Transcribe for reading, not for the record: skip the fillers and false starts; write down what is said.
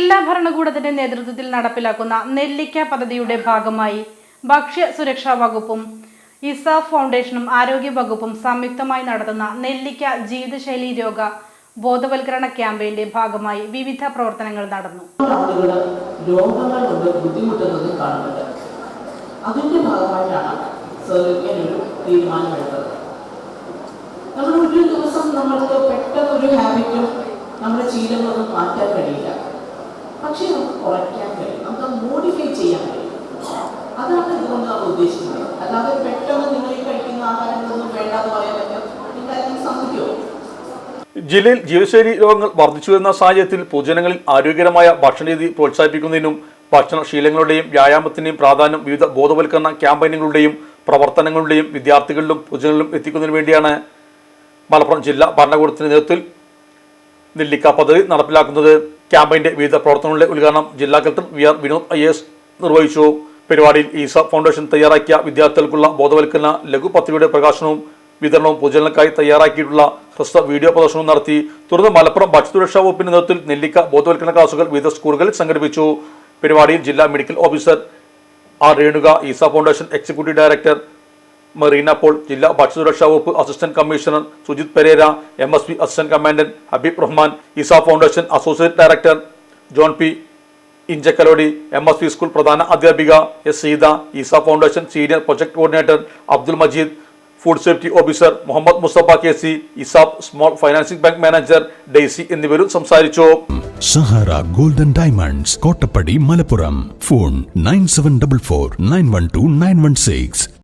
ജില്ലാ ഭരണകൂടത്തിന്റെ നേതൃത്വത്തിൽ നടപ്പിലാക്കുന്ന നെല്ലിക്ക പദ്ധതിയുടെ ഭാഗമായി ഭക്ഷ്യ സുരക്ഷാ വകുപ്പും ഇസാഫ് ഫൗണ്ടേഷനും ആരോഗ്യ വകുപ്പും സംയുക്തമായി നടത്തുന്ന നെല്ലിക്ക ജീവിതശൈലി രോഗ ബോധവൽക്കരണ ക്യാമ്പയിന്റെ ഭാഗമായി വിവിധ പ്രവർത്തനങ്ങൾ നടന്നു. രോഗങ്ങൾ കൊണ്ട് ബുദ്ധിമുട്ടുന്നത് കാണുന്നുണ്ട്. അതിന്റെ ഭാഗമായിട്ടാണ് ഒരു തീരുമാനമെടുത്തത്. നമ്മൾ ഒരു ദിവസം നമ്മൾക്ക് പെട്ടെന്ന് ഒരു ഹാബിറ്റും നമ്മുടെ ശീലങ്ങളൊന്നും മാറ്റാൻ കഴിയില്ല. പക്ഷെ നമുക്ക് കുറയ്ക്കാൻ കഴിയും, നമുക്ക് മോഡിഫൈ ചെയ്യാൻ കഴിയും. അതാണ് ഇതുകൊണ്ട് നമ്മൾ ഉദ്ദേശിക്കുന്നത്. അല്ലാതെ പെട്ടെന്ന് നിങ്ങൾ ഈ കഴിക്കുന്ന ആഹാരങ്ങളൊന്നും വേണ്ടാന്ന് പറയാൻ പറ്റും എന്തായാലും സാധിക്കുമോ? ജില്ലയിൽ ജീവിതശൈലി രോഗങ്ങൾ വർദ്ധിച്ചു വരുന്ന സാഹചര്യത്തിൽ പൊതുജനങ്ങളിൽ ആരോഗ്യകരമായ ഭക്ഷണരീതി പ്രോത്സാഹിപ്പിക്കുന്നതിനും ഭക്ഷണശീലങ്ങളുടെയും വ്യായാമത്തിന്റെയും പ്രാധാന്യം വിവിധ ബോധവൽക്കരണ ക്യാമ്പയിനുകളുടെയും പ്രവർത്തനങ്ങളുടെയും വിദ്യാർത്ഥികളിലും പൊതുജനങ്ങളിലും എത്തിക്കുന്നതിനു വേണ്ടിയാണ് മലപ്പുറം ജില്ലാ ഭരണകൂടത്തിന്റെ നേതൃത്വത്തിൽ നെല്ലിക്ക പദ്ധതി നടപ്പിലാക്കുന്നത്. ക്യാമ്പയിന്റെ വിവിധ പ്രവർത്തനങ്ങളുടെ ഉദ്ഘാടനം ജില്ലാ കളക്ടർ VR വിനോദ് IAS നിർവഹിച്ചു. പരിപാടിയിൽ ഇസാഫ് ഫൗണ്ടേഷൻ തയ്യാറാക്കിയ വിദ്യാർത്ഥികൾക്കുള്ള ബോധവൽക്കരണ ലഘുപത്രികയുടെ പ്രകാശനവും വിതരണവും പൊതുജനങ്ങൾക്കായി തയ്യാറാക്കിയിട്ടുള്ള ഹ്രസ്വ വീഡിയോ പ്രദർശനവും നടത്തി. തുടർന്ന് മലപ്പുറം ഭക്ഷ്യസുരക്ഷാ വകുപ്പിന്റെ നേതൃത്വത്തിൽ നെല്ലിക്ക ബോധവൽക്കരണ ക്ലാസുകൾ വിവിധ സ്കൂളുകളിൽ സംഘടിപ്പിച്ചു. പരിപാടിയിൽ ജില്ലാ medical officer R Renuka, ESAF foundation executive director Marina Paul, ജില്ലാ ഭക്ഷ്യസുരക്ഷാ വകുപ്പ് assistant commissioner Sujith Perera, MSP assistant commandant Habeeb Rahman, ESAF foundation associate director John P Inchakalodi, MSP school പ്രധാന അധ്യാപിക S Seetha, ESAF foundation senior project coordinator Abdul Majeed, food safety officer Muhammad Mustafa KC, ESAF small financing bank manager Daisy എന്നിവരും സംസാരിച്ചു. Sahara golden diamonds, Kottappadi, Malappuram. Phone 9744 912 916.